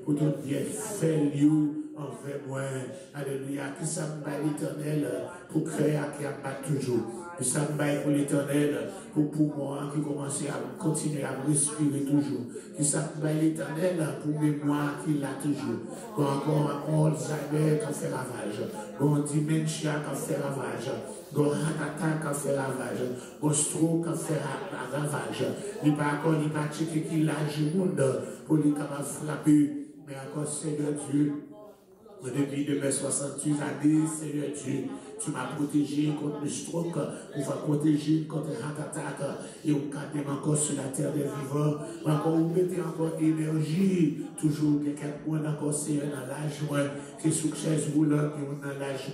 pour tout bien faire envers moi. Alléluia. Que ça me bat l'éternel pour créer qui a pas toujours. Que ça me bat pour l'éternel pour moi qui commence à continuer à respirer toujours. Que ça me bat l'éternel pour mémoire qui l'a toujours. Quand encore un Alzheimer qui fait ravage. Quand dementia qui fait ravage. Quand heart attack qui fait ravage. Quand stroke qui fait ravage. Il n'y a pas checker qui lâche le monde pour lui capable frapper. Mais encore, Seigneur Dieu, depuis 68 années, Seigneur Dieu, tu m'as protégé contre le stroke, on va protéger contre le heart attack, et on garde encore sur la terre des vivants. Encore, vous mettez encore énergie, toujours quelqu'un qui encore, Seigneur, dans l'âge, qui est sous chaise roulante, qui est dans l'âge,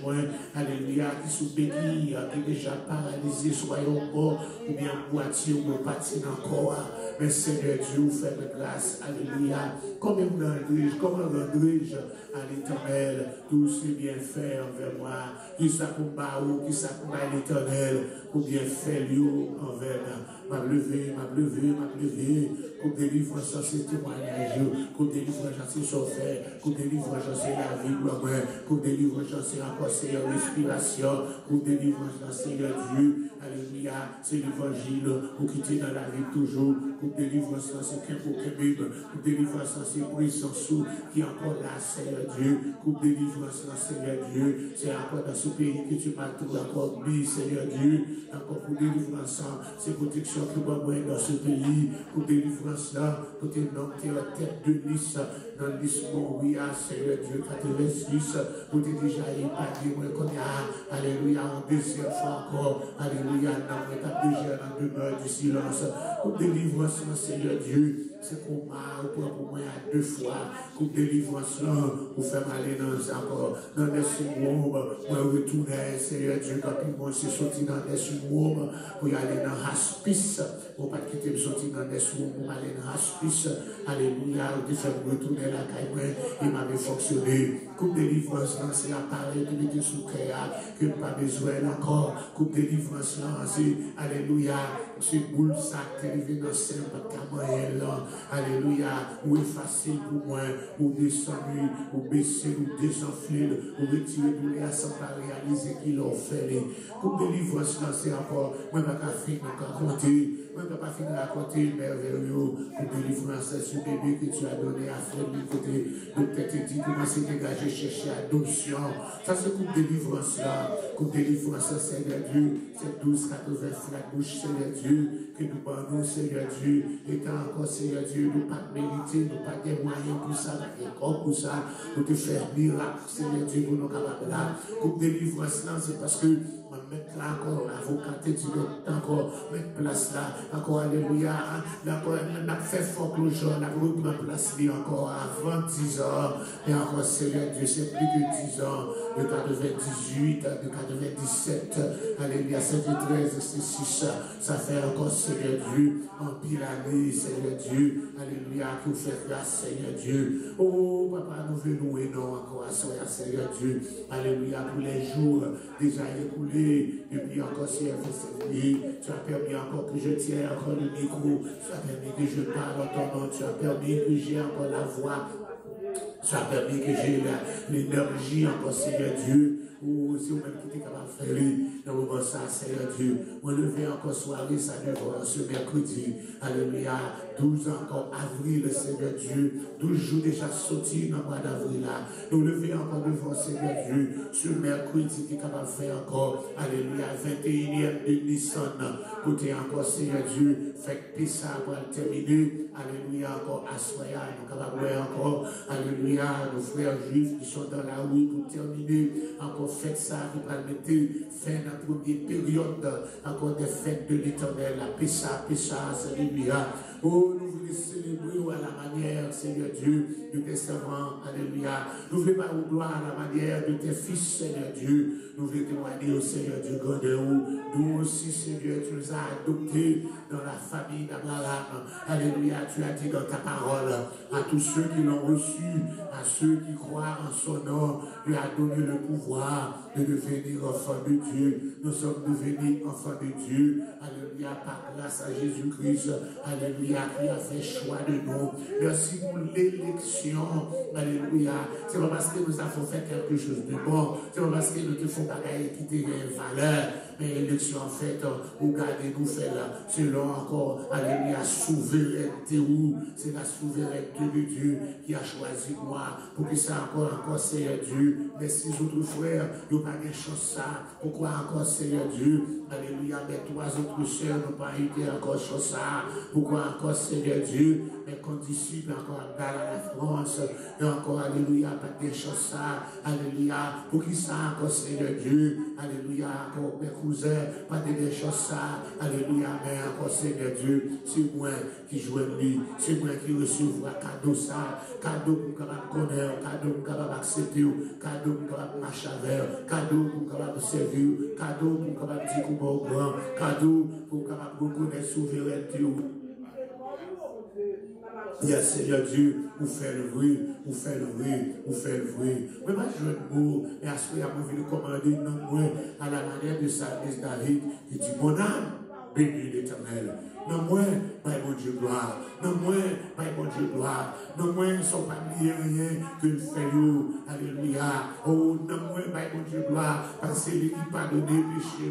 alléluia, qui est sous béquille, qui est déjà paralysé, soyons morts, ou bien moitié, ou patine encore. Mais Seigneur Dieu, vous faites grâce, alléluia. Comment rendrai-je à l'éternel tout ce bienfaits envers moi? Qui ça pour Baou, qui ça pour l'éternel, pour bien faire lui envers m'a levé, pour délivrer sans ces témoignages, pour délivrer sans ces chauffeurs, pour délivrer sans ces la vie, pour délivrer sans ces encore ces respiration, pour délivrer sans Seigneur Dieu, alléluia, c'est l'évangile, pour quitter dans la vie toujours, pour délivrer sans ces pour délivrer sans ces puissances qui est encore là, Seigneur Dieu, pour délivrer sans Seigneur Dieu, c'est encore dans ce pays que tu m'as trouvé encore mis, Seigneur Dieu, encore pour délivrer sans ces protections que moi dans ce pays, pour délivrer ça, pour tes noms, tes tête de lys, dans le lys, oui, Seigneur Dieu, 86, pour te déjà épargner, moi, qu'on a, alléluia, en deuxième fois encore, alléluia, dans l'étape déjà, dans le demeure du silence, pour délivrer ça, Seigneur Dieu, c'est qu'on m'a pour moi à 2 fois, pour délivrance là, pour faire aller dans encore, dans des sous-mots, pour retourner, Seigneur Dieu, quand tout le monde s'est sorti dans des sous-mots, pour y aller dans l'aspice, pour pas quitter me sortir dans des sous-mots, pour aller dans l'aspice, alléluia, pour faire retourner la caille, il m'avait fonctionné. Coupe délivrance là, c'est l'appareil qui était sous créa, que pas besoin encore, coupe délivrance là, c'est, alléluia, c'est boule ça, qui est dans simple camoyen là, alléluia, ou effacer pour moi, ou descendre, ou baisser, ou désenfler, ou retirer tous les sans pas réaliser qu'il a fait. Coupe délivrance là, c'est encore, moi, pas qu'à finir, qu'à compter. Moi, je ne peux pas finir à côté merveilleux pour délivrer ce bébé que tu as donné à faire du côté. Donc, tu dit comment c'est dégagé, chercher adoption. Ça, c'est coupe délivrance là. Coupe délivrance, Seigneur Dieu. C'est 12, 80 flaques bouche, Seigneur Dieu. Que nous parlons, Seigneur Dieu. Et quand encore, Seigneur Dieu, nous pas mériter, nous pas des moyens pour ça, des corps pour ça, pour te faire miracle, Seigneur Dieu, pour nous capables là. Coupe délivrance là, c'est parce que mettre là encore, avocat, tu encore, mettre place là, encore, alléluia, d'accord, on a fait fort que le jour, on a repris ma place là encore avant 10 ans, et encore, Seigneur Dieu, c'est plus que 10 ans, de 98, de 97, alléluia, c'est 13, c'est 6, ça fait encore, Seigneur Dieu, en pile année, Seigneur Dieu, alléluia, qui vous fait grâce, Seigneur Dieu, oh, papa, nous venons louer, non, encore, à soi, Seigneur Dieu, alléluia, pour les jours déjà écoulés, depuis encore si elle fait tu as permis encore que je tienne encore le micro, tu as permis que je parle en ton nom, tu as permis que j'ai encore la voix, tu as permis que j'ai l'énergie encore, Seigneur Dieu. Ou si vous-même qui êtes capable de faire dans le moment ça, Seigneur Dieu, on lever encore soirée, ça devant ce mercredi, alléluia, 12 encore avril, Seigneur Dieu, 12 jours déjà sortis dans le mois d'avril là, nous lever encore devant Seigneur Dieu, ce mercredi qui est capable de faire encore, alléluia, 21e de Nissan, côté encore Seigneur Dieu, fait que ça pour terminer, alléluia, encore Assoya, nous capables de encore, alléluia, nos frères juifs qui sont dans la rue pour terminer, encore faites ça, qui va mettre fin à la première période, encore des fêtes de l'éternel, la Pessa, alléluia. Oh, nous voulons célébrer à la manière, Seigneur Dieu, de tes servants, alléluia. Nous voulons pas au gloire à la manière de tes fils, Seigneur Dieu. Nous voulons témoigner au Seigneur Dieu, nous aussi, Seigneur, tu nous as adoptés dans la famille d'Abraham. Alléluia, tu as dit dans ta parole à tous ceux qui l'ont reçu, à ceux qui croient en son nom, tu as donné le pouvoir de devenir enfants de Dieu. Nous sommes devenus enfants de Dieu. Alléluia, par grâce à Jésus-Christ. Alléluia. alléluia, qui a fait choix de nous. Merci pour l'élection, alléluia. C'est pas parce que nous avons fait quelque chose de bon, c'est pas parce que nous te faisons bagaille qui te une valeur, mais l'élection en fait, vous gardez nous fait là, selon encore, alléluia, souveraineté ou c'est la souveraineté de Dieu qui a choisi moi, pour que ça encore Seigneur Dieu. Merci autres frères, nous pas de chance ça, pourquoi encore Seigneur Dieu, alléluia, mais trois autres sœurs n'ont pas été encore chance ça, pourquoi encore Seigneur Dieu, mes condisciples encore dans la France, et encore alléluia, pas de chance ça, alléluia, pour qui ça encore Seigneur Dieu, alléluia, encore mes cousins, pas de chance ça, alléluia, mais encore Seigneur Dieu, c'est moi qui joue lui, c'est moi qui recevra cadeau ça, cadeau pour capable connaître, cadeau pour capable accepter, cadeau pour capable marcher avec, cadeau pour capable servir, cadeau pour capable dire qu'on est grand, cadeau pour capable reconnaître souveraineté. Yes, Seigneur Dieu, vous faites le vrai, vous faites le vrai, vous faites le vrai. Mais moi, je veux mot, et à ce qu'il y a envie de commander, non, moi, à la manière de Salmis David, qui dit, mon âme, bénis l'Éternel. Non, moi, mon Dieu, gloire. Non, moi, mon Dieu, gloire. Non, moi, ils ne sont pas liés rien que le fait. Alléluia. Oh, non, moi, mon Dieu, gloire. Parce qu'il n'a pas donné péché,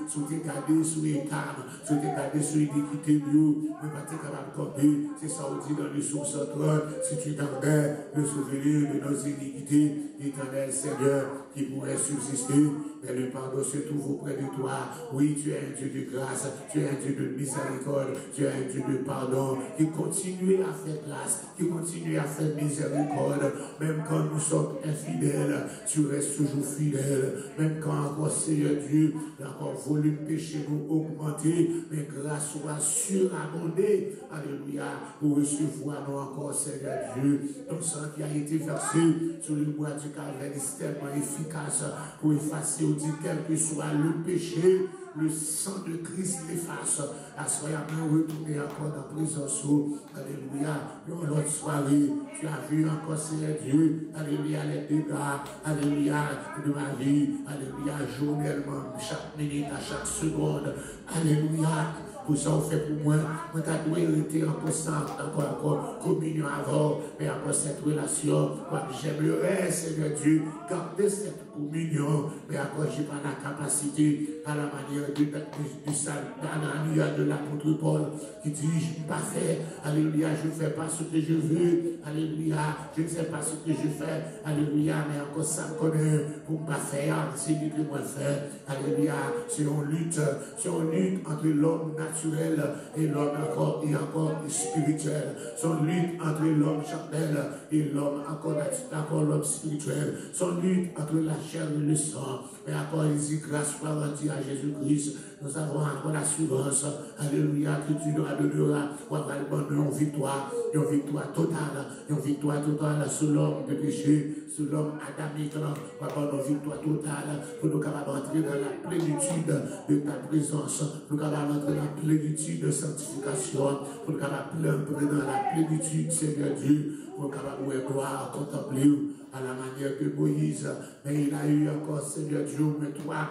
si tu es gardé sur les câbles, si tu es gardé sur l'iniquité, mais pas capable de tomber. C'est ça, on dit dans le source 30, si tu gardais le souvenir de nos iniquités, l'Éternel Seigneur, qui pourrait subsister, mais le pardon se trouve auprès de toi. Oui, tu es un Dieu de grâce, tu es un Dieu de miséricorde, tu es un Dieu de pardon, qui continue à faire grâce, qui continue à faire miséricorde, même quand nous sommes infidèles, tu restes toujours fidèle, même quand encore Seigneur Dieu, encore volume péché nous augmenter, mais grâce soit surabondée, alléluia, pour recevoir nous encore Seigneur Dieu, ton sang qui a été versé sur le bois du Calvaire est tellement efficace pour effacer ou dire quel que soit le péché, le sang de Christ l'efface. À ce moment-là, retourner encore dans la présence. Alléluia. Dans l'autre soirée, tu as vu encore Seigneur Dieu. Alléluia, les dégâts. Alléluia, de ma vie. Alléluia, journellement, chaque minute, à chaque seconde. Alléluia. Pour ça, on fait pour moi. Moi, tu dois hériter encore ça, encore communion avant, mais encore cette relation. Moi, j'aimerais, Seigneur Dieu, garder cette communion, mais encore, je n'ai pas la capacité, à la manière de l'apôtre Paul, qui dit, je ne peux pas faire, alléluia, je ne fais pas ce que je veux, alléluia, je ne sais pas ce que je fais, alléluia, mais encore ça me connaît, pour ne pas faire, c'est lui que moi faire, alléluia, c'est une lutte entre l'homme naturel et l'homme encore spirituel, son lutte entre l'homme charnel et l'homme encore l'homme spirituel, son lutte entre la chair et le sang, mais encore il dit grâce soit rendue à Jésus-Christ, nous avons encore l'assurance, alléluia, que tu nous donneras, on va une victoire totale sur l'homme de péché, sur l'homme adamique, on va avoir une victoire totale pour nous capables d'entrer dans la plénitude de ta présence, pour nous capables d'entrer dans la plénitude de sanctification, pour nous capables d'entrer dans la plénitude, Seigneur Dieu, pour nous capables de gloire, contempler à la manière de Moïse, mais il a eu encore, Seigneur Dieu, mais toi,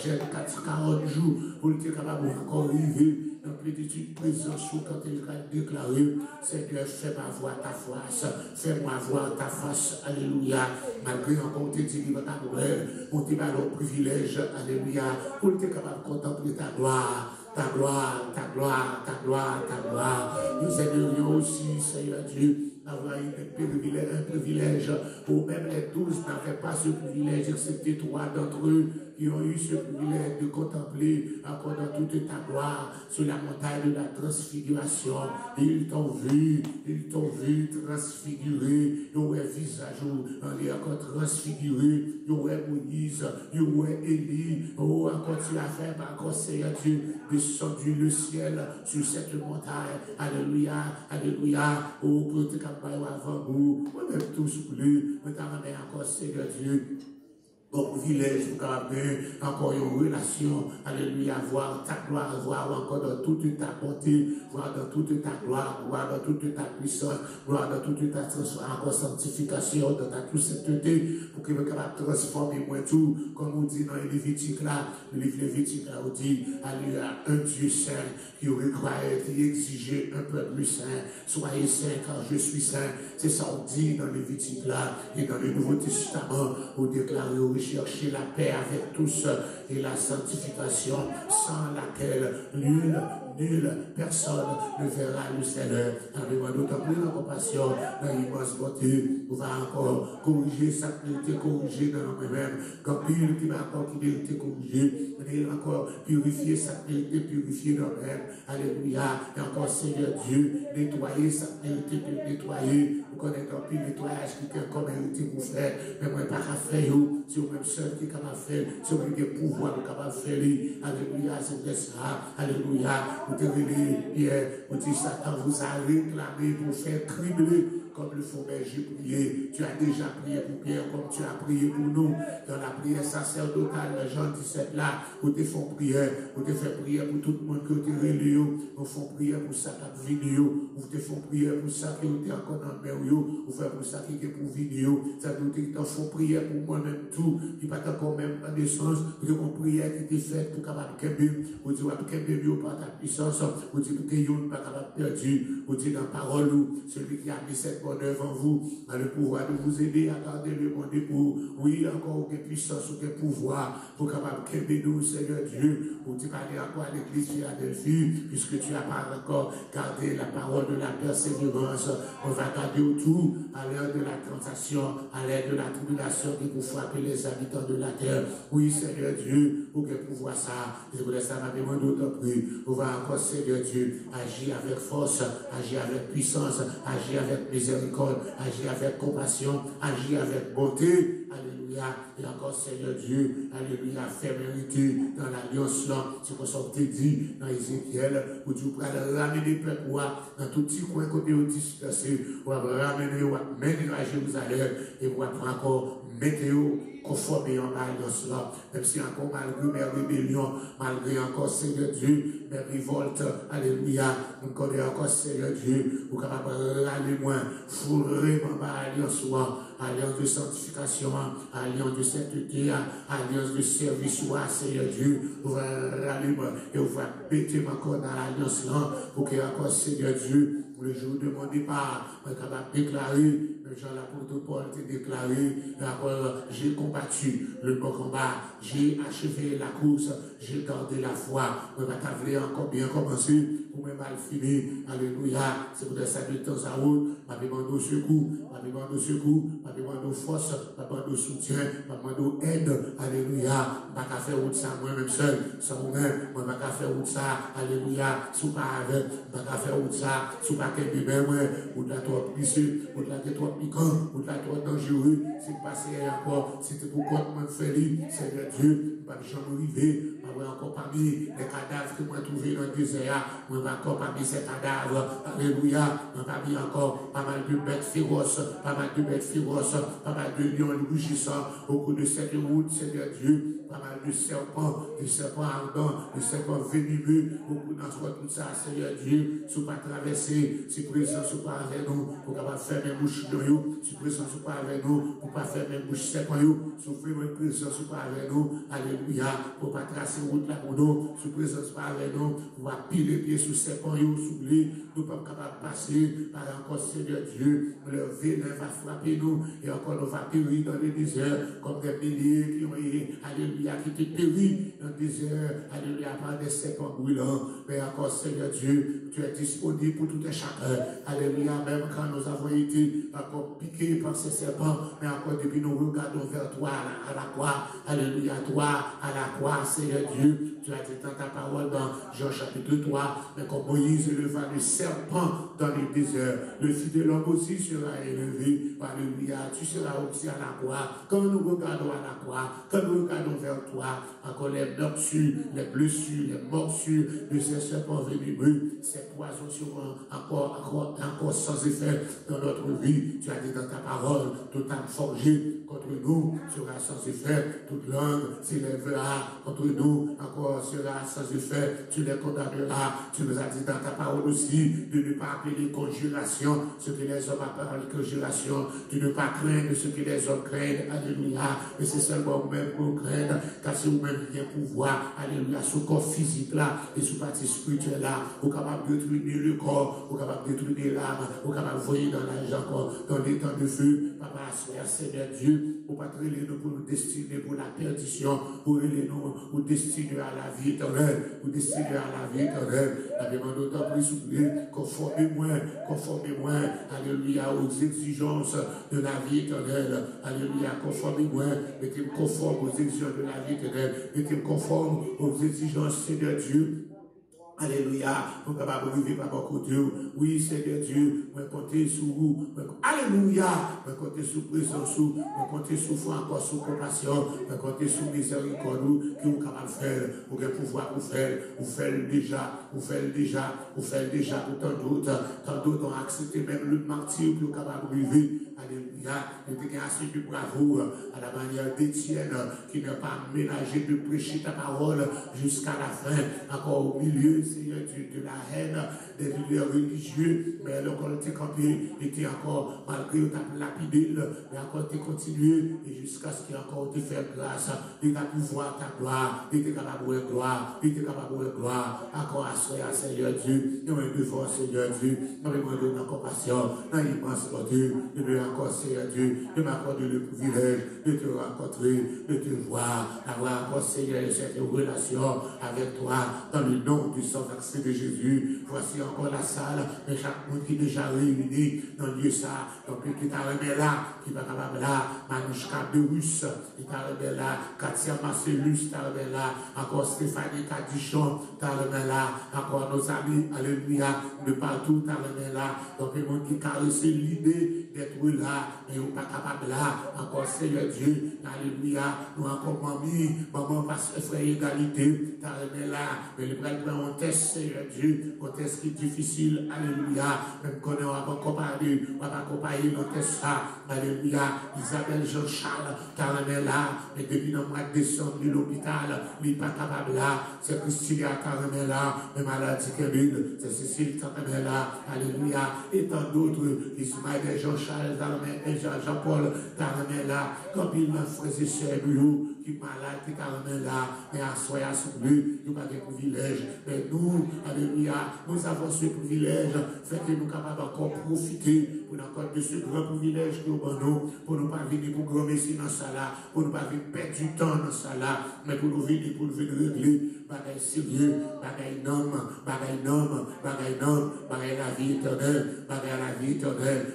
j'ai 40 jours pour être capable encore arriver dans plénitude présence quand il a déclaré, Seigneur, fais-moi voir ta face, fais-moi voir ta face, alléluia, malgré encore tes dit ta gloire, on te donne le privilège, alléluia, pour être capable de contempler ta gloire. Ta gloire, ta gloire, ta gloire, ta gloire. Nous aimerions aussi, Seigneur Dieu, avoir un privilège, ou même les 12 n'avaient pas ce privilège, excepté 3 d'entre eux qui ont eu ce privilège de contempler encore dans toute ta gloire sur la montagne de la transfiguration. Ils t'ont vu transfiguré, ils ont un visage encore transfiguré, ils ont Moïse, ils ont Élie, oh, encore tu as fait, encore Seigneur Dieu, descendu le ciel sur cette montagne, alléluia, alléluia, oh, pour te capables avant vous, on est tous plus, mais t'as encore Seigneur Dieu. bon privilège pour capable encore une relation, alléluia, voir ta gloire, voir encore dans toute ta bonté, voir dans toute ta gloire, voir dans toute ta puissance, voir dans toute ta encore sanctification, dans ta toute sainteté, pour qu'il soit capable de transformer moi tout, comme on dit dans les Lévitique là, le livre Lévitique là, on dit, alléluia, un Dieu saint, qui requiert, qui exigeait un peuple saint, soyez saints car je suis saint, c'est ça on dit dans les Lévitique là, et dans le Nouveau Testament, on déclare chercher la paix avec tous et la sanctification sans laquelle nulle personne ne verra le Seigneur. Avec d'autant plus de compassion, dans l'immense bonté, on va encore corriger sa qualité, corriger dans nous-mêmes, quand pile qui va encore qui mérite corriger, on encore purifier sa qualité, purifier nous-mêmes. Alléluia. Et encore Seigneur Dieu, nettoyer sa qualité, nettoyer, vous connaissez un peu le nettoyage qui est comme hérité pour faire, mais moi pas qu'à faire, c'est au même seul qui est capable de faire, c'est au même pouvoir qui est capable de faire. Alléluia, c'est de ça. Alléluia. Vous devez hier, vous dites Satan vous a réclamé pour faire trembler comme le font berger prier. Tu as déjà prié pour Pierre comme tu as prié pour nous. Dans la prière sacerdotale, Jean 17 là, vous te font prière, vous te fait prière pour tout le monde qui te relé, vous font prière pour ça qui est venu, vous te font prière pour ça qui est encore dans le mer, vous faites pour ça qui est pour venir, ça vous te font prière pour moi-même tout, qui pas encore même en naissance, vous avez une prière qui était faite pour capable de vous dites que par ta puissance, vous dites que vous pas capable de perdre, vous dites dans la parole, celui qui a mis cette bonne œuvre en vous, a le pouvoir de vous aider à garder le bon pour, oui, encore aucune puissance, aucun pouvoir, pour capable de nous, Seigneur Dieu, pour te parler encore à l'église Philadelphie, puisque tu n'as pas encore gardé la parole de la persévérance, on va garder autour, à l'heure de la tentation, à l'heure de la tribulation, qui pour frapper les habitants de la terre. Oui, Seigneur Dieu, pour que pouvoir ça, je vous laisse ça, ma demande d'autant plus, on va encore, Seigneur Dieu, agir avec force, agir avec puissance, agir avec miséricorde, agir avec compassion, agir avec beauté. Alléluia. Et encore, Seigneur Dieu, alléluia, fais mériter dans l'alliance là, c'est comme ça que tu dit dans Ézéchiel, où tu pourras ramener le peuple dans tout petit coin côté au dispersé, on va ramener, on va mener à Jérusalem, et on va prendre encore météo conformé en alliance là, même si encore malgré mes rébellions, malgré encore Seigneur Dieu, mes révoltes, alléluia, on connaît encore Seigneur Dieu, pour capable râler moins, fourrer en alliance là, alliance de sanctification, alliance de sainteté, alliance de service, Seigneur Dieu, pour râler moins, et on va péter encore dans l'alliance là, pour que encore Seigneur Dieu, le jour de mon départ, on est capable de déclarer, Jean l'apôtre Paul t'a déclaré, j'ai combattu le bon combat, j'ai achevé la course, j'ai gardé la foi, on va t'avoir encore bien commencé, pour même mal finir, alléluia, c'est pour ça de temps à autre, ma demande au secours, ma demande au secours, ma demande aux forces, ma demande au soutien, ma demande aux aides, alléluia, ma qu'à faire route ça moi-même seul, sans moi-même, moi ma qu'à faire route ça, alléluia, sous pas avec, ma qu'à faire route ça, sous pas qu'elle bébé, ou de la toi plissé, ou de la toi piquant, ou de la toi dangereux, c'est passé encore, c'était pour quoi moi faire Seigneur Dieu, pas de jamais arriver, moi encore parmi les cadavres que moi trouvé dans le désert, moi encore parmi ces cadavres, alléluia, moi parmi encore pas mal de bêtes féroces, pas mal de lions rugissants, beaucoup de cette route, Seigneur Dieu, pas mal de serpents ardents, de serpents venimeux, beaucoup d'entre tout ça, Seigneur Dieu, sous pas traverser, si présent, sous pas avec nous, pour pas faire mes bouches de nous, si présent, sous pas avec nous, pour pas faire mes bouches secs, sous vraiment présent, sous pas avec nous, alléluia, pour pas tracer route là pour nous, sous présence pas avec nous, pour pas piler pieds sous serpents, sous lui, nous pas capables de passer, par encore, Seigneur Dieu, le vénin va frapper nous, et encore nous va périr dans le désert, comme des milliers qui ont été, alléluia, qui étaient péris dans le désert, alléluia, par des serpents brûlants, mais encore, Seigneur Dieu, tu es disponible pour tout un chacun, alléluia, même quand nous avons été encore piqués par ces serpents, mais encore depuis nous regardons vers toi à la croix, alléluia, toi à la croix, Seigneur Dieu, tu as dit dans ta parole dans Jean chapitre 3, mais comme Moïse éleva le serpent dans le désert, le fils de l'homme aussi sera élevé, alléluia, tu seras aussi à la croix, quand nous regardons à la croix, quand nous regardons vers toi, encore les morsures, les blessures, les morsures de ces serpents venimeux, ces poisons seront encore sans effet dans notre vie, tu as dit dans ta parole, toute âme forgée contre nous sera sans effet, toute langue s'élèvera contre nous, encore sera sans effet, tu les condamneras. Tu nous as dit dans ta parole aussi de ne pas appeler conjuration ce que les hommes appellent conjuration, de ne pas craindre ce que les hommes craignent, alléluia, mais c'est seulement vous-même pour craindre, car c'est vous-même qui avez pouvoir, alléluia, sur le corps physique là, et sur le partie spirituelle là, vous êtes capable de détruire le corps, vous êtes capable de détruire l'âme, vous êtes capable de voyer dans l'âge encore, dans les temps de feu, papa, Seigneur Dieu, pour pas traiter nous pour nous destiner pour la perdition, pour nous, pour destiner à la vie éternelle, pour destiner à la vie éternelle, la demande d'autant plus souple, conformez-moi, alléluia, aux exigences de la vie éternelle, alléluia, conformez-moi, mettez-moi conforme aux exigences de la vie éternelle, mettez-moi conforme aux exigences, Seigneur Dieu. Alléluia, nous sommes capables de vivre par votre Dieu. Oui, Seigneur Dieu, nous comptons sur vous. Alléluia, nous comptons sur présence, nous comptons sur foi, encore sur compassion, nous comptons sur miséricorde, que vous êtes capables de faire, vous avez pouvoir vous faire déjà, vous faites déjà pour tant d'autres ont accepté même le martyr pour vous capable de vivre. Alléluia, nous avons assez de bravo à la manière d'Étienne qui n'a pas ménagé de prêcher ta parole jusqu'à la fin, encore au milieu, Seigneur Dieu, de la haine des leaders religieux, mais alors quand tu es campé, était encore, malgré ta lapidé, mais encore tu continué, et jusqu'à ce qu'il encore te fait grâce, il t'a pu voir ta gloire, il était capable de gloire, il était capable de gloire, encore à Seigneur Dieu, nous devons, Seigneur Dieu, nous demandons la compassion, dans l'immense Dieu, nous devons encore, Seigneur Dieu, de m'accorder le privilège de te rencontrer, de te voir, d'avoir encore, Seigneur, cette relation avec toi, dans le nom du Saint-Vaccin de Jésus. Voici encore la salle de chaque monde qui est déjà réuni dans le lieu ça, donc qui t'a remis là, qui va capable là, Manouchka Berus, qui t'a remis là, Katia Marcellus, t'a remis là, encore Stéphanie Cadichon, t'a remis là, encore nos amis, alléluia, de partout, t'a remis là, donc le monde qui caresse l'idée d'être là, mais on pas capable là, encore Seigneur Dieu, alléluia, nous encore maman passe frère égalité, t'as remis là, mais le prêtre un test, Seigneur Dieu, un test qui est difficile, alléluia, même qu'on n'a pas comparé, on va pas comparer nos tests ça, alléluia, Isabelle Jean-Charles, t'as remis là, mais depuis le mois de décembre, l'hôpital, il n'est pas capable là, c'est Christina, t'as remis là, mais maladie Kevin, c'est Cécile, t'as remis là, alléluia, et tant d'autres, Ismaël Jean-Charles, Jean-Paul, t'as remis là, comme il m'a frère et sœur, qui malade, qui t'a remis là, mais à soi, à soulever, nous pas de privilèges, mais nous, alléluia, nous avons ce privilège, fait que nous sommes capables encore profiter pour encore de ce grand privilège que nous avons, pour ne pas venir pour grand messie dans ça là, pour ne pas venir perdre du temps dans ça là, mais pour nous venir régler, bagaille sérieux, bagaille nom, bagaille la vie éternelle,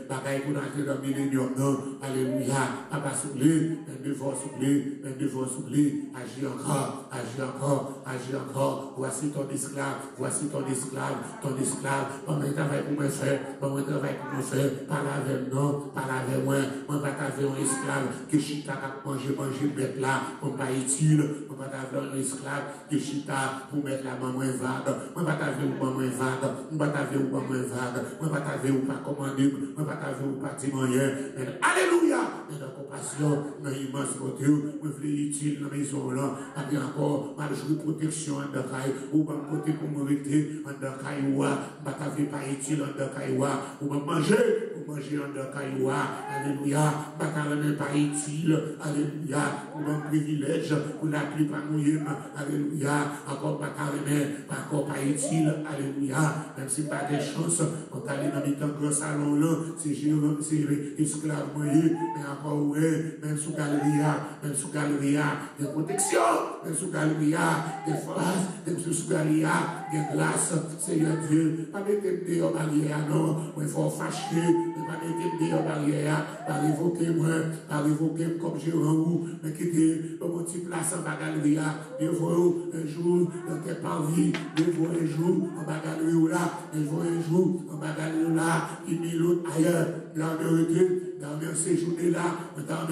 bagaille pour entrer dans le millénium, non, alléluia, pas soulever, même devant soulever, agir encore, voici ton esclave, pas mon travail pour me faire, parle avec nous, parle avec moi pas t'avoir un esclave, que chita a manger bête là, pour pas utile, moi pas t'avoir un esclave, que chita pour mettre la maman vague, moi pas t'avoir ou maman vague, moi pas t'avoir ou pas commander, moi pas t'avoir ou pas dire rien, alléluia, mais dans compassion, dans immense côté, moi voulais utile dans la maison là, avec encore, mal jouer protection en Dakaï, ou pas côté pour me rester en Dakaïwa, pas t'avoir pas utile en Dakaïwa, ou pas manger en Dakaïwa, alléluia, pas t'avoir pas utile, alléluia, ou un privilège, ou la pluie pas mouillée, alléluia, encore pas t'avoir, encore pas utile, alléluia, même si pas des chances, on t'allait dans les temps grand salon là, c'est esclave moyen, mais encore ouais, même sous galeria, des protections, même sous galeria, des phrases, même sous galeria, des glaces, Seigneur Dieu, pas mettre des barrières, non, il faut fâcher, pas mettre des barrières, pas révoquer comme j'ai rendu, mais qui était dans mon petit place en galeria, des fois un jour, dans tes paris, des fois un jour, en galeria là, des fois un jour, en galeria là, qui met l'autre ailleurs, dans séjourné là, dans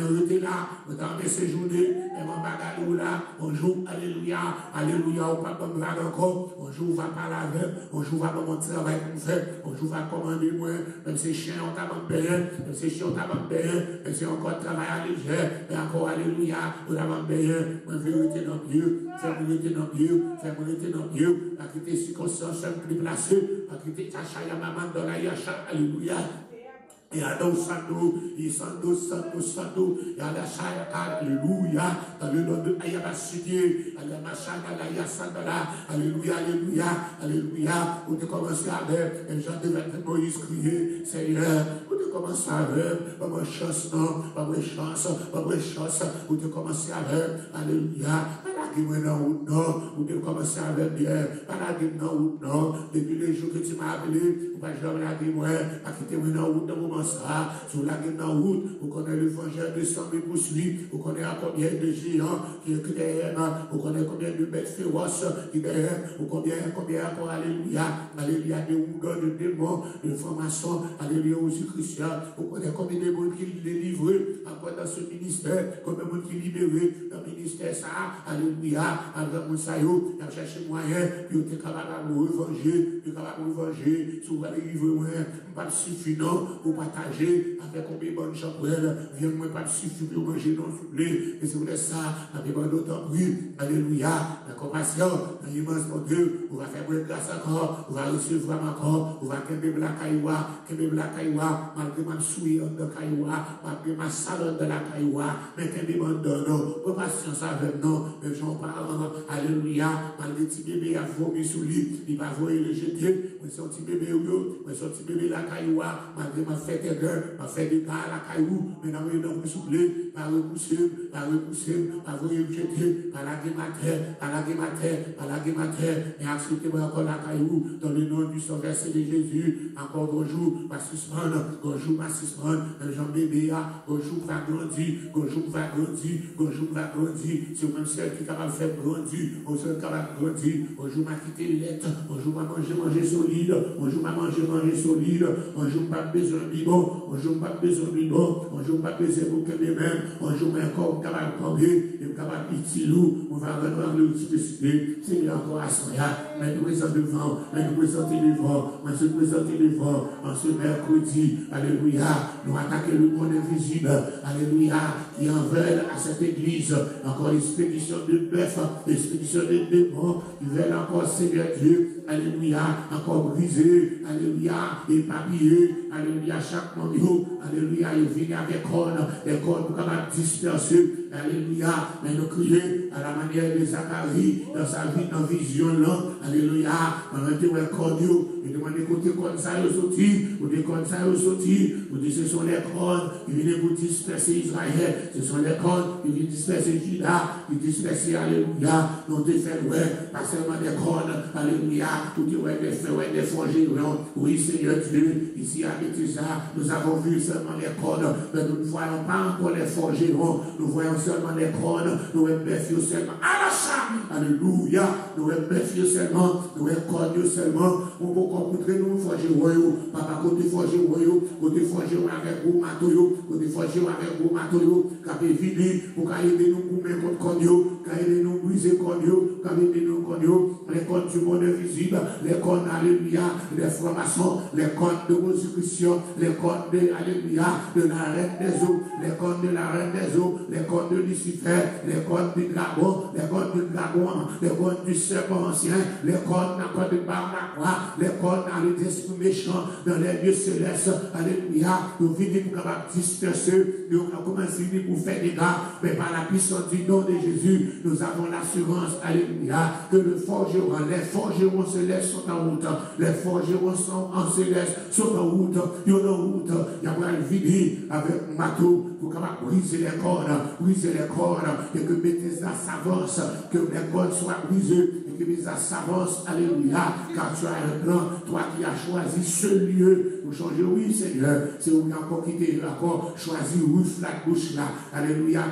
séjourné, et mon bagalou là, on joue, alléluia, on pas comme là encore, on joue jour va parler avec, un jour va mon travail pour faire, un jour va commander moi, même si chien on t'a bien, même si chien on t'a bien, même si encore travail à légère, et encore alléluia, on t'a bien, moi vérité dans Dieu, faire vérité dans Dieu, faire vérité dans Dieu, à quitter circonstances plus placées, à quitter ta chaya maman dans la yacha, alléluia. Et Ado Sando, et Sando, et Alashaya, alléluia, dans le nom de Ayabasidi, alléluia, alléluia, alléluia, vous te commencez avec, et Jean de Moïse crier, Seigneur, vous te commencez avec, pas de chance, non, pas de chance, vous te commencez avec, alléluia, pas la ou non, vous te commencez avec bien, pas la ou non, depuis les jours que tu m'as appelé, vous pas jamais la moi, pas quitter moi dans ou non, ça, sur la guerre en route, vous connaissez l'évangile de 100 000 poursuivis, vous connaissez combien de géants qui est derrière, vous connaissez combien de bêtes féroces qui est derrière, vous combien encore, alléluia, alléluia, de houdons, de démons, de formations, alléluia, aux Christians, vous connaissez combien de monde qui est livré, encore dans ce ministère, combien de monde qui est libéré dans le ministère, ça, alléluia, avec mon saillot, il a cherché moyen, puis il est capable de vous revenger, il est capable de vous revenger, si vous allez livrer, pas suffit, non, pour partager avec combien de bonnes chambrelles, viens moi pas suffit pour manger non soufflé, et si vous laissez ça, avec d'autres prix, alléluia, la compassion, l'immense mon Dieu, on va faire grâce encore, on va recevoir encore, on va kembe la cailloua, malgré ma souille de cailloua, malgré ma salon de la cailloua, mais kembe m'abandonne, pour patience avec nous, mais j'en parle, alléluia, malgré petit bébé a vomi sous lui, il va voir le jeter, mais son petit bébé la cailloua, malgré ma fête de gueule, ma fête de cas à la caillou, mais dans le nom de souffler, par repousser, par voyer jeter, par la guémater, et acceptez-moi encore la caillou, dans le nom du Sauveur de Jésus, encore bonjour, ma suspendre, bonjour, ma suspendre, Jean bébé, bonjour, va grandir, c'est même celle qui est capable de faire grandir, on seul capable de grandir, bonjour, ma quitter lettre, bonjour, ma manger solide, bonjour, ma manger solide, bonjour, pas besoin de bidon, bonjour, pas besoin de bidon, bonjour, pas besoin de que même, bonjour, mais encore capable de tomber, et capable de petit loup, on va revoir le spécifique, c'est encore à son mais nous présentons devant, en ce mercredi, alléluia, nous attaquons le monde invisible, alléluia, qui en veulent à cette église, encore l'expédition de bœuf, l'expédition de démons, qui veulent encore Seigneur Dieu, alléluia, encore brisé, alléluia, éparpillé, alléluia, chaque moment, alléluia, il vient avec les cordes pour capable disperser, alléluia, mais nous crier à la manière de Zacharie, dans sa vie, dans vision là, alléluia, pendant que vous cordiaux, vous demandez côté comme ça, vous sorti, vous dites comme ça, vous sorti, vous dites ce sont les cordes qui viennent pour disperser Israël, ce sont les cordes qui viennent disperser Juda, qui disperser, alléluia, nous te fait, ouais, pas seulement des cordes, alléluia, tout dit, ouais, des forgés, oui, Seigneur Dieu, ici à Bethesda, nous avons vu seulement les cordes, mais nous ne voyons pas encore les forgerons, nous voyons seulement les cordes, nous voyons seulement, alléluia, nous voyons seulement, nous voyons cordes seulement, on peut rencontrer nous, forgerons, papa, côté forgerons, côté forgerons avec gros matos, côté forgerons avec gros matos, qui est vide, pour aider nous pour mettre contre cordes, qui aider nous briser cordes, qui aider nous cordes, les cordes du monde invisible, les cordes, alléluia, les formations, les cordes de consécration, les cordes de, alléluia, de la reine des eaux, les cordes de la reine des eaux, les cordes de Lucifer, les cordes du dragon, les cordes du serpent ancien, les cordes de Barnaqua, les cordes dans les esprits méchants, dans les lieux célestes, alléluia, nous venons pour capable disperser, nous commençons pour faire des gars, mais par la puissance du nom de Jésus, nous avons l'assurance, alléluia, que les forgerons célestes sont en route, les forgerons sont en céleste, sont en route, il y a une route, il y a un vide avec Matou, pour capable briser les cordes, et que Bethesda s'avance, que les cordes soient brisées, et que Bethesda s'avance, alléluia, car tu as un plan, toi qui as choisi ce lieu pour changer, oui Seigneur, c'est où il y a encore quitté, encore choisi rue Flatbush là, alléluia,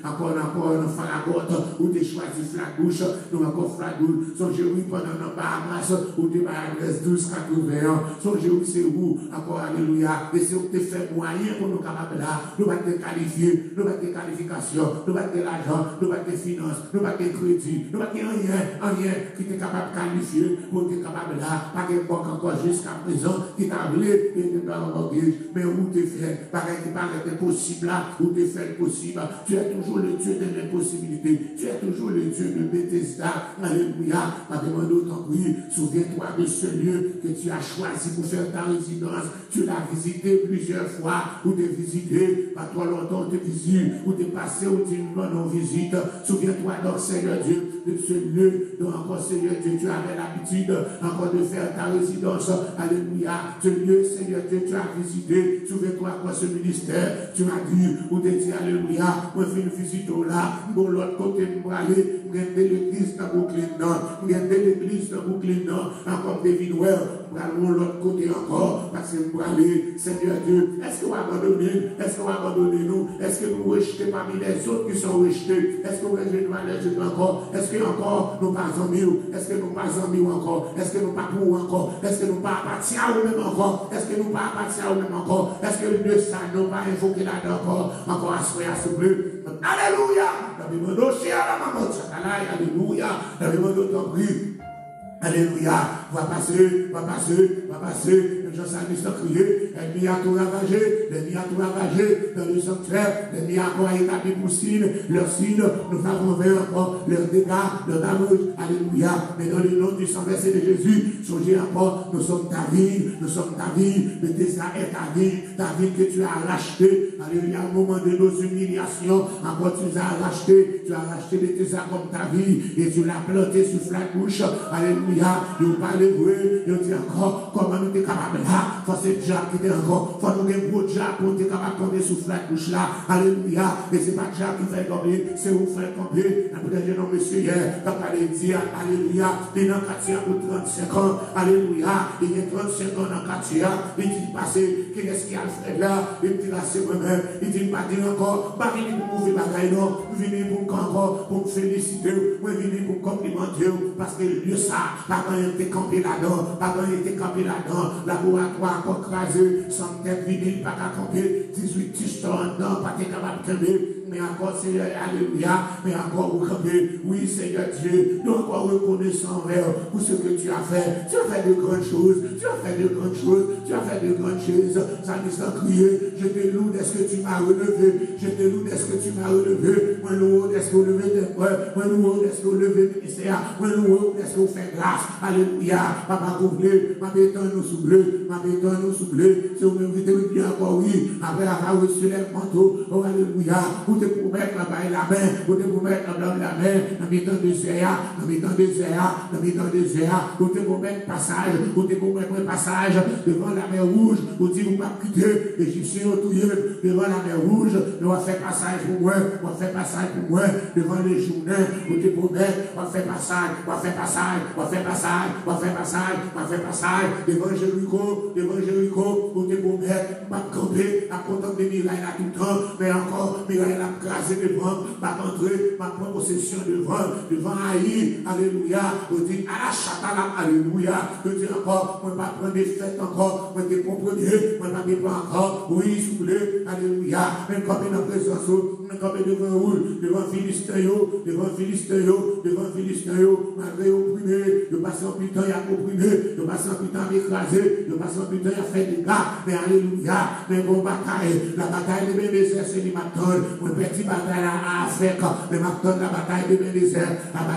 encore dans Faragotte, où tu as choisi Flatbush, nous encore Flatbush, songez oui pendant nos Bahamas, où tu as adresse 1281, songez oui c'est où, encore alléluia, et c'est où tu fait moyen pour nous capables là, nous va te qualifier, nous va te qualification, nous va te l'argent, nous va te finances, nous va te crédit, nous va te rien qui est capable de qualifier, pour être capable là, pas de banque encore jusqu'à présent, qui t'a voulu, et ne pas encore mais où tu fait, pareil qui paraît impossible là, où tu fais le possible, tu es toujours le Dieu de l'impossibilité, tu es toujours le Dieu de Bethesda, alléluia, ma demande autant oui, souviens-toi de ce lieu que tu as choisi pour faire ta résidence, tu l'as visité plusieurs fois, ou tu es visité, pas toi longtemps tu visites, ou tu es passé, ou tu nous visite, souviens-toi donc Seigneur Dieu, de ce lieu, dont encore Seigneur Dieu, tu avais l'habitude encore de faire ta résidence, alléluia, ce lieu Seigneur Dieu, tu as visité, souviens-toi quoi ce ministère, tu m'as dit, ou tu dit alléluia, moi je fais une visite là, bon l'autre côté, je vais aller, regarder l'église dans Brooklyn, regarder l'église dans Brooklyn, encore David Well, allons l'autre côté encore, parce que nous aller, Seigneur Dieu, est-ce que vous abandonnez, est-ce que vous abandonnez nous, est-ce que nous rejetez parmi les autres qui sont rejetés, est-ce que vous rejetez les autres encore, est-ce que encore nous pas amis, est-ce que nous pas amis encore, est-ce que nous pas pour encore, est-ce que nous pas appartient à vous-même encore, est-ce que nous pas appartient à vous-même encore, est-ce que le Dieu ça nous pas invoqué là-dedans encore à souhait, à souple, alléluia, alléluia, alléluia, va passer, le Jean-Salmiste a crié, l'ennemi a tout ravagé, dans le sanctuaire, l'ennemi a encore établi pour signe, leur signe, nous avons vu encore leurs dégâts, leur damage, alléluia, mais dans le nom du sang versé de Jésus, songez encore, nous sommes ta vie, Bethesda est ta vie que tu as racheté, alléluia, au moment de nos humiliations, encore tu as racheté Bethesda comme ta vie, et tu l'as planté sur la bouche, alléluia, nous parlons vrai, nous disons encore, comment nous sommes capables là, faut c'est déjà qui était encore, faut nous gagner pour déjà pour être capable de tomber sous la bouche là, alléluia, et c'est pas déjà qui fait tomber, c'est vous faire tomber, après j'ai nommé monsieur hier, quand parlé dire, alléluia, il est dans le quartier pour 35 ans, alléluia, il est 35 ans dans le quartier, il dit passé, qui est-ce qu'il a fait là, il dit là c'est moi-même, il dit pas dire encore, pas venir pour vous faire bagaille non, venir pour encore, pour me féliciter, moi venir pour complimenter, parce que Dieu ça, pas quand il était campé là-dedans, laboratoire encore crasé, sans tête vinyle, pas qu'à camper, 18 t-shirts dedans, pas capable de camper, mais encore Seigneur, alléluia, mais encore vous camper, oui Seigneur Dieu, nous encore reconnaissant envers pour ce que tu as fait de grandes choses, ça nous a crié, je te loue de ce que tu m'as relevé, moi loue de ce que levé tes preuves, moi loue de ce que levé tes ministères, moi loue de ce que vous faites grâce, alléluia, papa couplé, ma béton nous soublé, si vous me dites bien encore oui, après avoir reçu les manteaux, oh alléluia, vous te promettez la main, vous te promettez la main, dans mes temps de désert, vous te promettez passage, devant la mer rouge, vous dites vous pas quitter, l'Égyptien autour devant la mer rouge, nous va faire passage pour moi, devant les journées, vous te promettez, on va faire passage, devant Jéricho, vous te promettez, on va camper, à contempler Mirail là tout le temps, mais encore, Mirail là crasé devant, va entrer, va prendre possession devant Haï, alléluia, vous dites, à la chatala, alléluia, vous dites encore, on va prendre des fêtes encore, on te comprenez, on va pas encore, oui, s'il vous plaît, alléluia, même comme dans la présence, même comme devant Philistin, malgré opprimé, de passer en putain, il a opprimé, de passer en putain, écrasé, de passer en putain, il a fait des gars, mais alléluia, mais bon bataille, la bataille de Bénézer, c'est les m'attendent, mon petit bataille à Afrique, mais m'attendent la bataille de Bénézer, dans la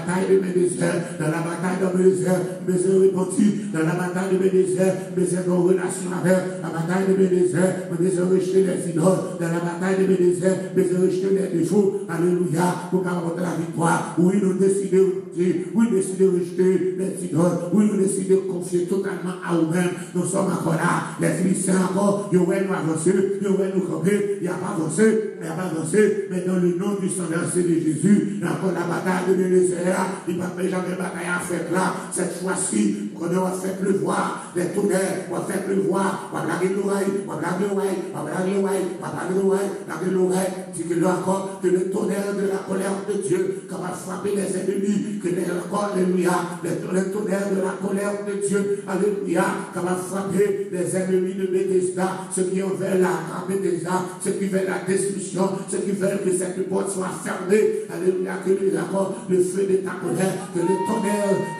bataille de Bénézer, Bénézer repenti, dans la bataille de Bénézer, Bénézer en relation avec, la bataille de Bénézer, Bénézer rejeté les idoles, dans la bataille de Bénézer, Bénézer rejeté les défauts, alléluia, pour qu'avant la victoire, oui, nous décidons de rejeter les idoles, oui, nous décidons de confier totalement à nous-mêmes, nous sommes encore là, les Philistins encore, ils vont nous avancer, ils vont nous camper, il n'y a pas avancé, mais dans le nom du sang versé de Jésus, il y a encore la bataille de Bénézer, il n'y a pas jamais bataille à faire là, cette fois-ci, on va faire pleuvoir, les tonnerres, on va faire pleuvoir, on va blaguer l'oreille, dis que là encore, que le tonnerre de la colère de Dieu, qui va frapper les ennemis, que alléluia, le tonnerre de la colère de Dieu, alléluia, qui va frapper les ennemis de Bethesda, ceux qui ont veulent la Bethesda, ceux qui veulent la destruction, ceux qui veulent que cette porte soit fermée, alléluia, que le feu de ta colère, que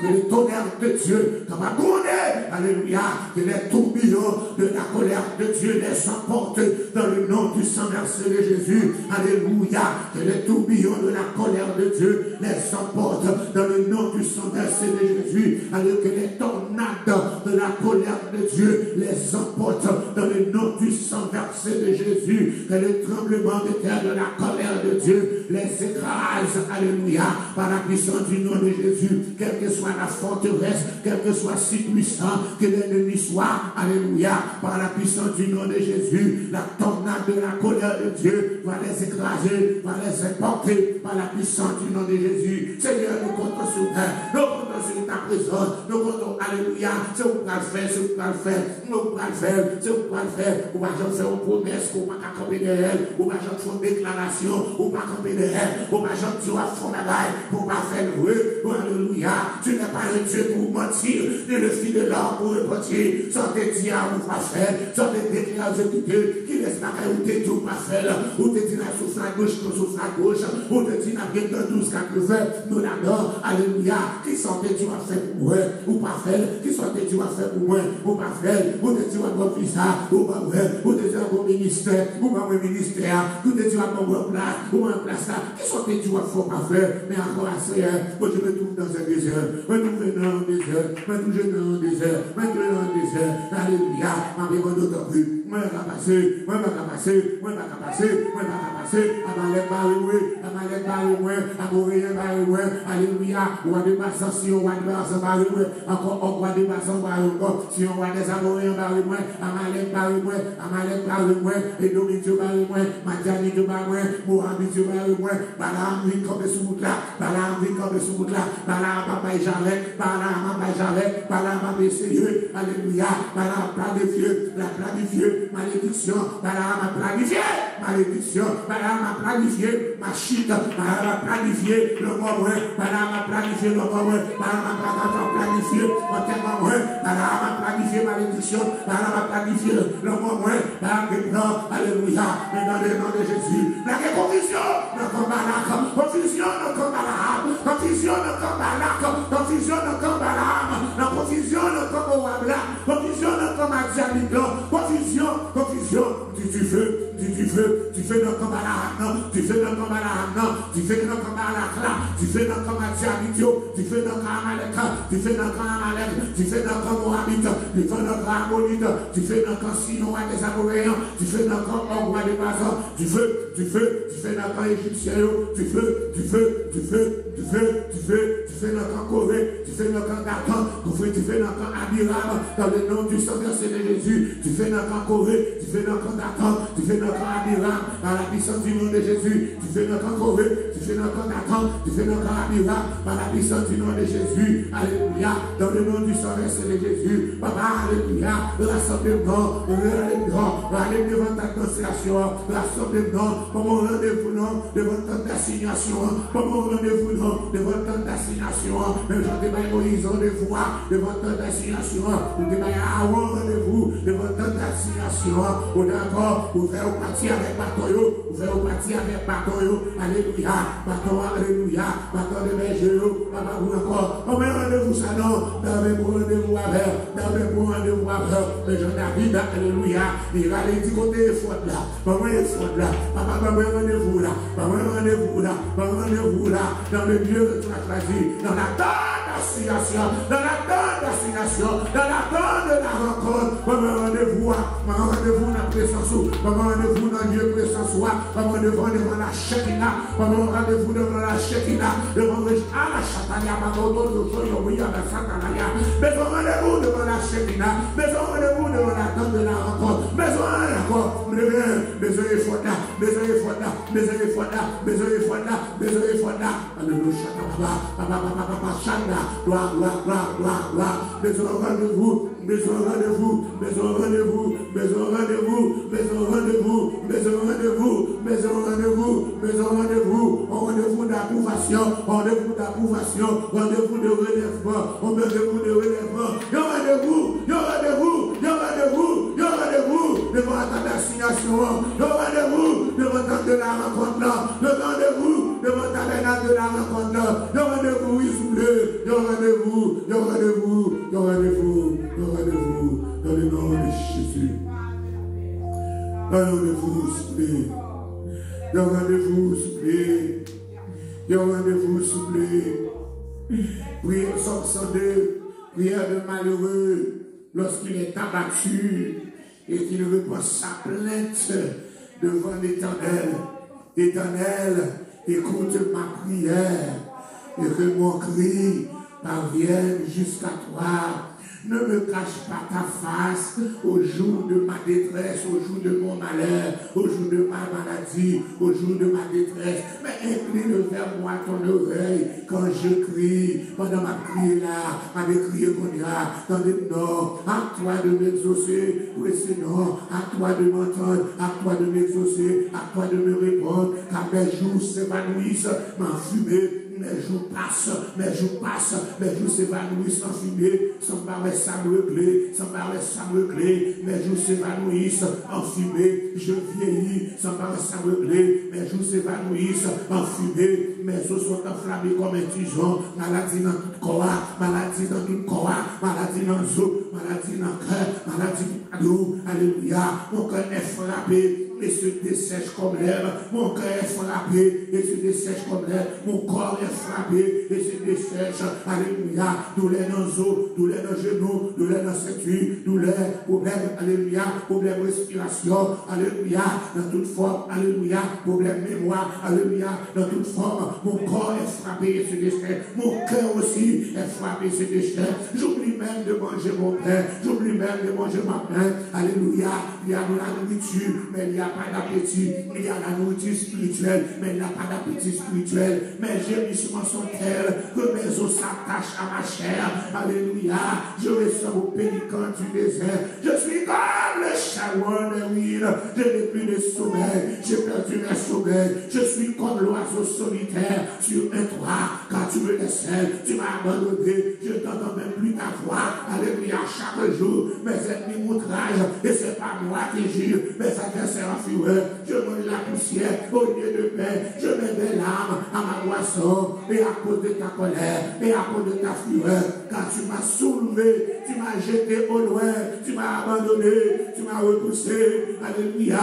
le tonnerre de Dieu, qui va gronder, alléluia, que les tourbillons de la colère de Dieu les emportent dans le nom du sang versé de Jésus, alléluia, que les tourbillons de la colère de Dieu les emportent dans le nom du sang versé de Jésus, alléluia, que les tornades de la colère de Dieu les emportent dans le nom du sang versé de Jésus, que le tremblement de terre de la colère de Dieu les écrase, alléluia, par la puissance du nom de Jésus, quelle que soit la forteresse, quel que soit si puissant que l'ennemi soit, alléluia, par la puissance du nom de Jésus, la tornade de la colère de Dieu va les écraser, va les emporter par la puissance du nom de Jésus. Seigneur, nous comptons sur toi, nous comptons sur ta présence, nous comptons, alléluia, c'est où on va le faire, c'est où on va le faire, nous va le faire, c'est où on va le faire, on va faire une promesse, on va camper de elle, on va faire une déclaration, on va camper de elle, on va faire Dieu à fond la baille, on va faire le alléluia, tu n'es pas un Dieu pour mentir, ni le fil de l'or pour repentir, sans te dire on va faire, sans te déclarer qui laisse pas où tu tout pas faire, où te dit la souffle à gauche, nous souffle à gauche, où te dit la bien de 12 80, nous l'adore, alléluia, qui sont tes Dieu à faire pour moi, ou pas faire, qui sont tes Dieu à faire pour moi, ou pas faire, ou te dit à mon visa, ou pas faire, ou te dit à mon ministère, ou pas mon ministère, ou te dit à mon place, ou mon place là, qui sont tes Dieu à faire, pas faire, mais encore à Seigneur, moi je me trouve dans un désert, moi je me trouve dans un désert, moi je me trouve dans un désert, moi je me trouve dans un désert, alléluia, ma demande d'autant plus. Moi, je vais passer, moi, je vais passer, moi, je vais passer, moi, je vais passer, à ma lettre barrée, à ma lettre barrée, à mon rien barrée, alléluia, on va dépasser, si on va dépasser barrée, encore, on va dépasser barrée, si on va des amoureux barrée, à ma lettre barrée, et Dominique barrée, Madiani barrée, Mohamed barrée, Balaam vient comme sous route là, Balaam vient comme sous route là, Balaam papa Javet, Balaam papa Javet, Balaam papa sérieux, alléluia, Balaam planifié, la planifié, malédiction, Balaam a planifié, malédiction, Balaam a planifié, ma chute, Balaam a planifié, le moment, Balaam a planifié, le moment, Balaam a planifié, Balaam a planifié, malédiction, Balaam a planifié, le moment, Balaam a alléluia, mais dans le nom de Jésus, la confusion, le combat, confusion, le combat, confusion, le combat, confusion, le combat, la confusion, le combat, confusion, le combat, confusion, confusion, du feu, du feu, tu fais notre combat là, tu fais notre combat là, tu fais notre combat là, tu fais notre combat Diabitio, tu fais notre Amalek, tu fais notre Amalek, tu fais notre Moabite, tu fais notre Amonite, tu fais notre Sinois des Amoréens, tu fais notre roi des Bazans, tu fais notre Égyptien, tu fais notre Corée, tu fais notre Dathan, tu fais notre Abiram, dans le nom du sang versé de Jésus, tu fais notre Corée, tu fais notre Dathan, tu fais notre Abiram, dans la puissance du nom de Jésus, tu fais notre Corée, tu fais notre Dathan, tu fais notre Abiram, dans la puissance du nom de Jésus, alléluia, dans le nom du sang versé de Jésus, papa, alléluia, rassemblement, allez devant ta constellation, rassemblement, comme on rendez-vous non, devant ta assignation, comme on rendez-vous non, devant ta assignation, même j'en débaille Moïse, rendez-vous, devant ta assignation, nous débaille Aaron, rendez-vous, devant ta assignation, ou d'accord, vous faites partir avec bâton, vous faites partir avec bâton, alléluia, bâton, alléluia, bâton de berger, papa, vous encore, on met rendez-vous ça non, dans le rendez-vous avec, mais Jean-David, alléluia, il va aller du côté des fautes là, papa, rendez-vous là, dans le lieu que tu as choisi, dans la tente d'assignation, dans la tente de la rencontre, rendez-vous dans la présence, rendez-vous dans le lieu de présence, rendez-vous devant la Shekinah, rendez-vous devant la Shekinah, devant la Chatania, mais rendez-vous devant la Shekinah, mais rendez-vous devant la tente de la rencontre, mais encore, besoin de faute là, alléluia, rendez-vous d'approbation, d'acceptation, rendez-vous d'approbation, rendez-vous de relèvement, rendez-vous de relèvement. Yo rendez-vous, yo rendez-vous, yo rendez-vous, yo rendez-vous devant ta destination, yo rendez-vous devant ta de la rencontre, yo rendez-vous devant ta de la rencontre, yo rendez-vous, oui, soufflé, yo rendez-vous, yo rendez-vous, yo rendez-vous, yo rendez-vous, dans le nom de Jésus. Dans le nom de vous, soufflé. Yo rendez-vous, soufflé. Yo rendez-vous, soufflé. Prière 102, prière de malheureux lorsqu'il est abattu et qu'il repose sa plainte devant l'Éternel. Éternel, écoute ma prière et que mon cri parvienne jusqu'à toi. Ne me cache pas ta face au jour de ma détresse, au jour de mon malheur, au jour de ma maladie, au jour de ma détresse. Mais incline vers moi ton oreille quand je crie. Pendant ma prière là, ma crié qu'on dira dans le nord. À toi de m'exaucer, oui Seigneur, à toi de m'entendre, à toi de m'exaucer, à toi de me répondre. Car mes jours s'évanouissent, m'enfumer. Mes jours passent, mes jours passent, mes jours s'évanouissent en fumée, sans barrer ça réglé, sans barrer ça réglé, mes jours s'évanouissent en fumée, je vieillis, sans barrer ça réglé, mes jours s'évanouissent en fumée, mes os sont enflammés comme un tigeon, maladie dans tout corps, maladie dans tout corps, maladie dans le os, maladie dans le cœur, maladie dans le dos, alléluia, mon cœur est frappé. Et se dessèche comme l'herbe, mon cœur est frappé, et se dessèche comme l'herbe, mon corps est frappé, et se dessèche, alléluia, douleur dans les os, douleur dans les genoux, douleur dans la ceinture, douleur, problème, alléluia, problème respiration, alléluia, dans toute forme, alléluia, problème mémoire, alléluia, dans toute forme, mon corps est frappé, et se dessèche, mon cœur aussi est frappé, et se dessèche, j'oublie même de manger mon pain, j'oublie même de manger ma pain, alléluia, il y a de la nourriture, mais il y a pas d'appétit, il y a la nourriture spirituelle, mais il n'y a pas d'appétit spirituel. Mes gémissements sont tels que mes os s'attachent à ma chair. Alléluia. Je ressens au pélican du désert. Je suis comme le chaouin de l'huile. Je n'ai plus de sommeil. J'ai perdu mes sommeils. Je suis comme l'oiseau solitaire sur un toit. Car tu me laissais, tu m'as abandonné. Je n'entends même plus ta voix. Alléluia. Chaque jour, mes ennemis m'outragent. Et c'est pas moi qui jure, mes adversaires en fureur. Je mange la poussière au lieu de paix. Je mets des larmes à ma boisson. Et à cause de ta colère, et à cause de ta fureur, car tu m'as soulevé, tu m'as jeté au loin, tu m'as abandonné, tu m'as repoussé. Alléluia.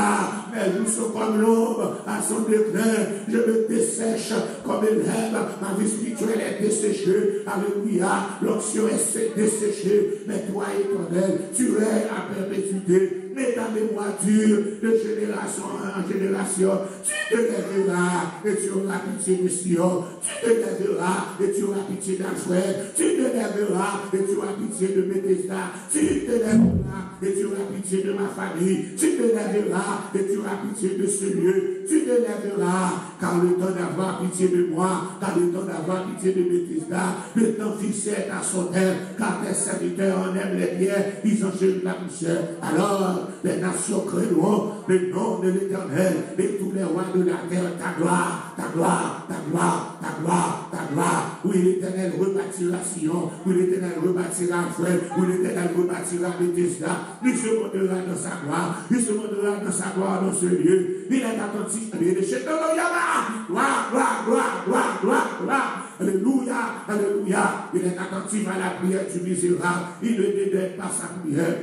Mes jours sont comme l'ombre à son déclin. Je me dessèche comme l'herbe. Ma vie spirituelle est desséchée. Alléluia. L'onction est desséchée. Mais toi, Éternel, tu règnes à perpétuité. Mais ta mémoire dure de génération en génération. Tu te lèveras et tu auras pitié de Sion. Tu te lèveras et tu auras pitié d'Alfred. Tu te lèveras et tu auras pitié de Bethesda. Tu te lèveras et tu auras pitié de ma famille. Tu te lèveras et tu auras pitié de ce lieu. Tu te lèveras car le temps d'avoir pitié de moi, car le temps d'avoir pitié de Bethesda, le temps fixé est à son terme, car tes serviteurs en aiment les biens, ils en jettent la poussière. Alors, les nations craindront le nom de l'Éternel et tous les rois de la terre, ta gloire, ta gloire, ta gloire, ta gloire, ta gloire. Oui, l'Éternel rebâtira Sion, oui, l'Éternel rebâtira Fred, oui, l'Éternel rebâtira Bethesda. Il se montrera dans sa gloire, il se montrera dans sa gloire dans ce lieu. Il est attentif à Dieu. Gloire, gloire, gloire, gloire, gloire, gloire. Alléluia, alléluia. Il est attentif à la prière du misérable. Il ne dédaine pas sa prière.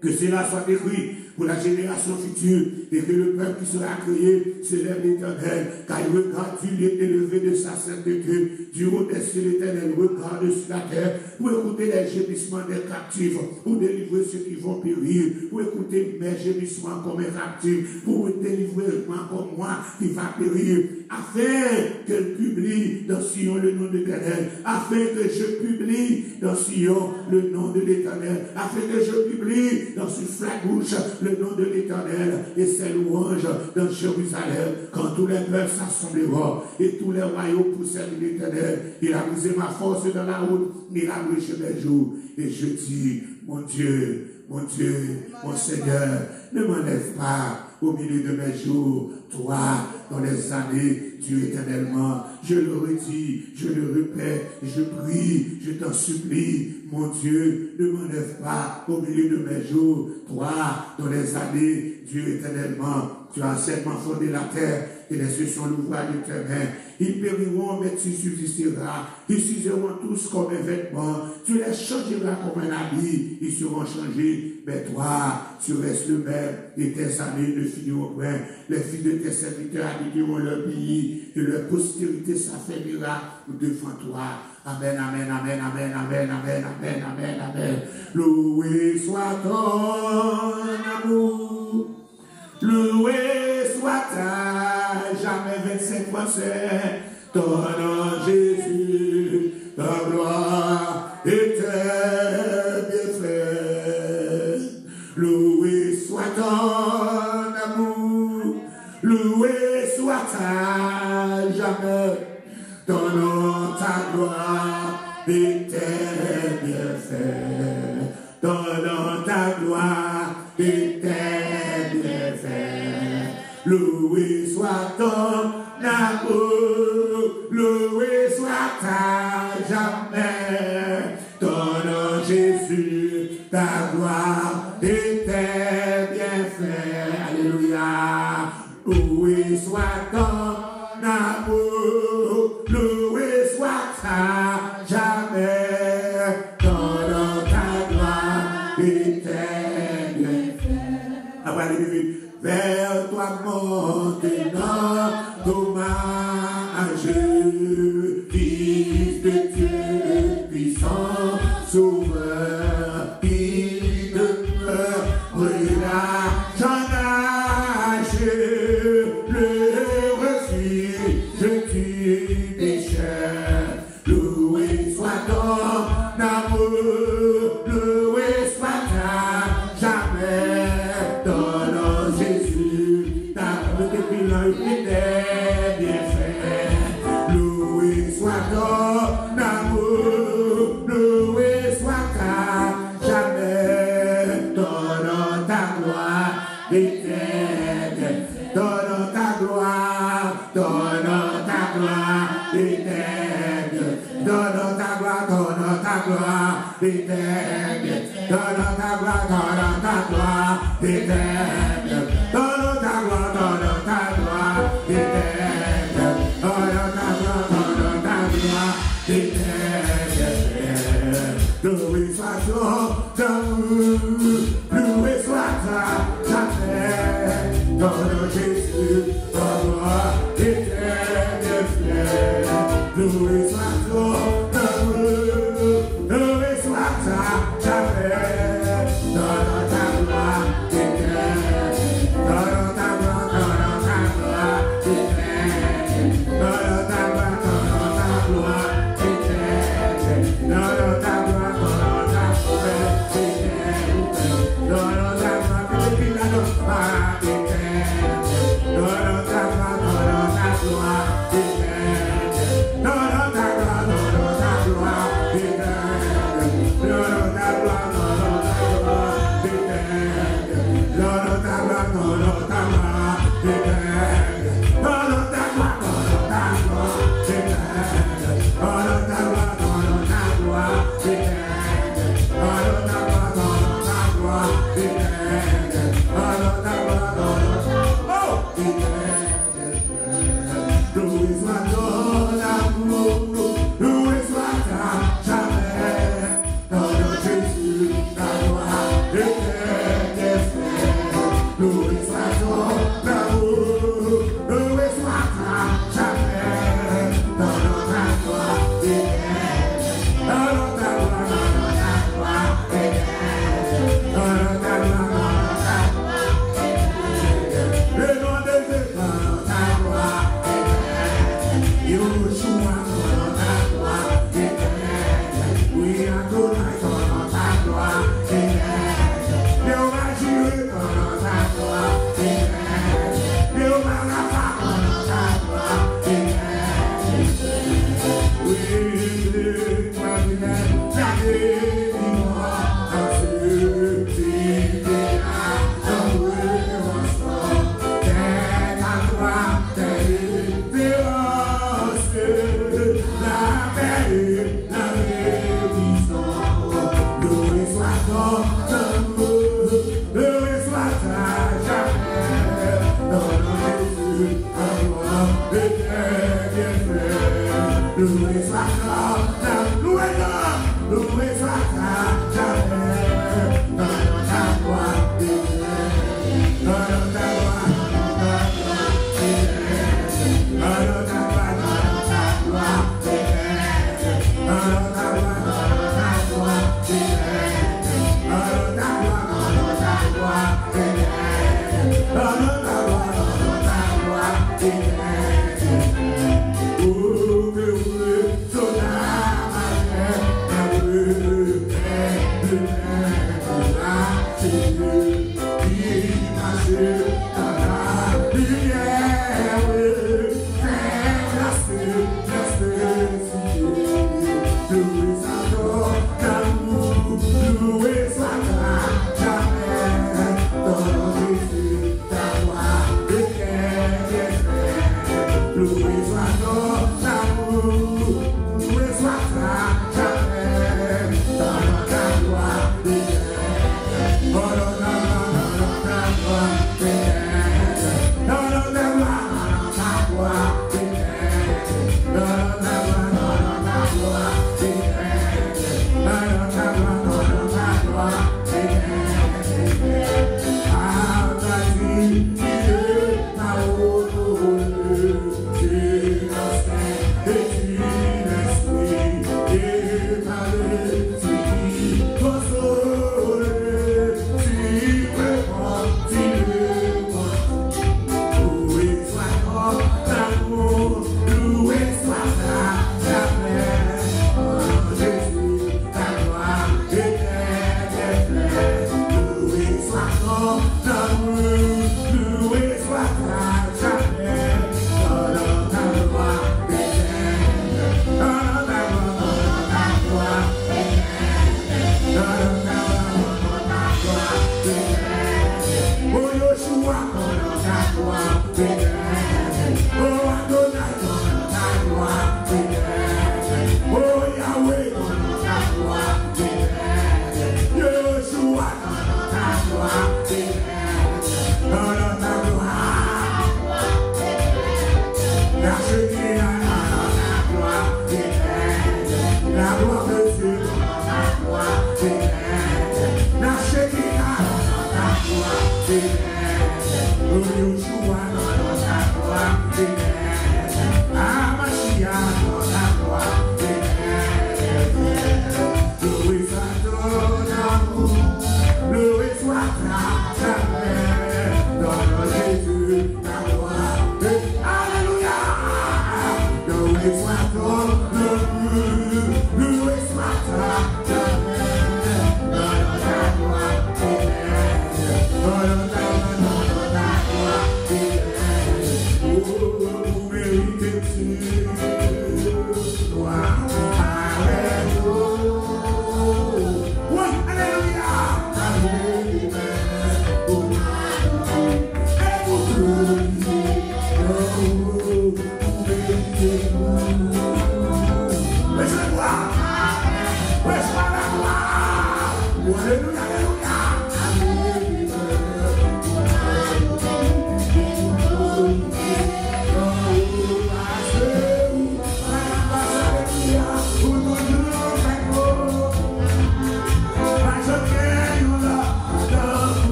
Que cela soit écrit pour la génération future et que le peuple qui sera créé célèbre l'Éternel, car il regarde du lieu élevé de sa sainteté, du haut des cieux l'Éternel regarde sur la terre pour écouter les gémissements des captifs, pour délivrer ceux qui vont périr, pour écouter mes gémissements comme un captif, pour délivrer moi comme moi qui va périr, afin qu'elle publie dans Sion le nom de l'Éternel, afin que je publie dans Sion le nom de l'Éternel, afin que je publie dans ce flac-bouche le nom de l'Éternel et ses louanges dans Jérusalem, quand tous les peuples s'assembleront et tous les royaumes poussèrent de l'Éternel. Il a brisé ma force dans la route, il a brisé mes jours. Et je dis, mon Dieu, mon Seigneur, ne m'enlève pas au milieu de mes jours. Toi, dans les années, Dieu éternellement, je le redis, je le répète, je prie, je t'en supplie, mon Dieu, ne m'enlève pas au milieu de mes jours. Toi, dans les années, Dieu éternellement, tu as certainement fondé la terre et les cieux sont l'ouvrage de tes mains. Ils périront, mais tu subsisteras. Ils s'useront tous comme un vêtement. Tu les changeras comme un habit. Ils seront changés. Mais toi, tu restes le même et tes années ne finiront point. Les fils de tes serviteurs habiteront leur pays et leur postérité s'affermira devant toi. Amen, amen, amen, amen, amen, amen, amen, amen, amen. Loué soit ton amour. Loué soit-ta, jamais 25 fois c'est ton nom Jésus, ta gloire et tes bienfaits. Loué soit ton amour, loué soit-ta, jamais ton nom, ta gloire et tes bienfaits. Ton nom, ta gloire et tes bienfaits. Loué soit ton amour, loué soit ta jamais. Ton nom Jésus, ta gloire et tes bienfaits. Alléluia. Loué soit ton amour, loué soit ta jamais. Ton nom, ta gloire et tes bienfaits. Après les vers toi maintenant, dommage, Fils de Dieu puissant, sauveur, qui demeure, brûla, j'en âge, le refuge du pécheur. Loué soit ton amour, loué soit ta jamais. Loué soit ton amour, loué soit ta jamais. Donne ta gloire éternelle, donne ta gloire éternelle, donne ta gloire éternelle, donne ta gloire éternelle, donne ta gloire éternelle, loué soit ton amour, loué soit ta jamais. Ton nom Jésus, ton gloire éternelle. Loué soit ton amour, loué soit ta jamais. Ton nom ta gloire éternelle, ton nom ta gloire éternelle, ton nom ta gloire éternelle, ton nom ta gloire. Loué soit ton amour,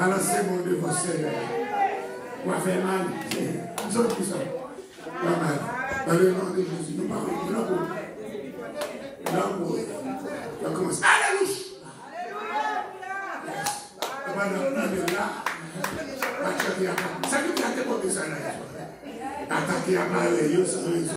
Alors c'est mon devoir, Seigneur. On va faire mal. Nous sommes qui sont. Dans le nom de Jésus, nous parlons. L'amour. On commence. Alléluia. C'est qui a été pour ça là. Attaquer à Marie.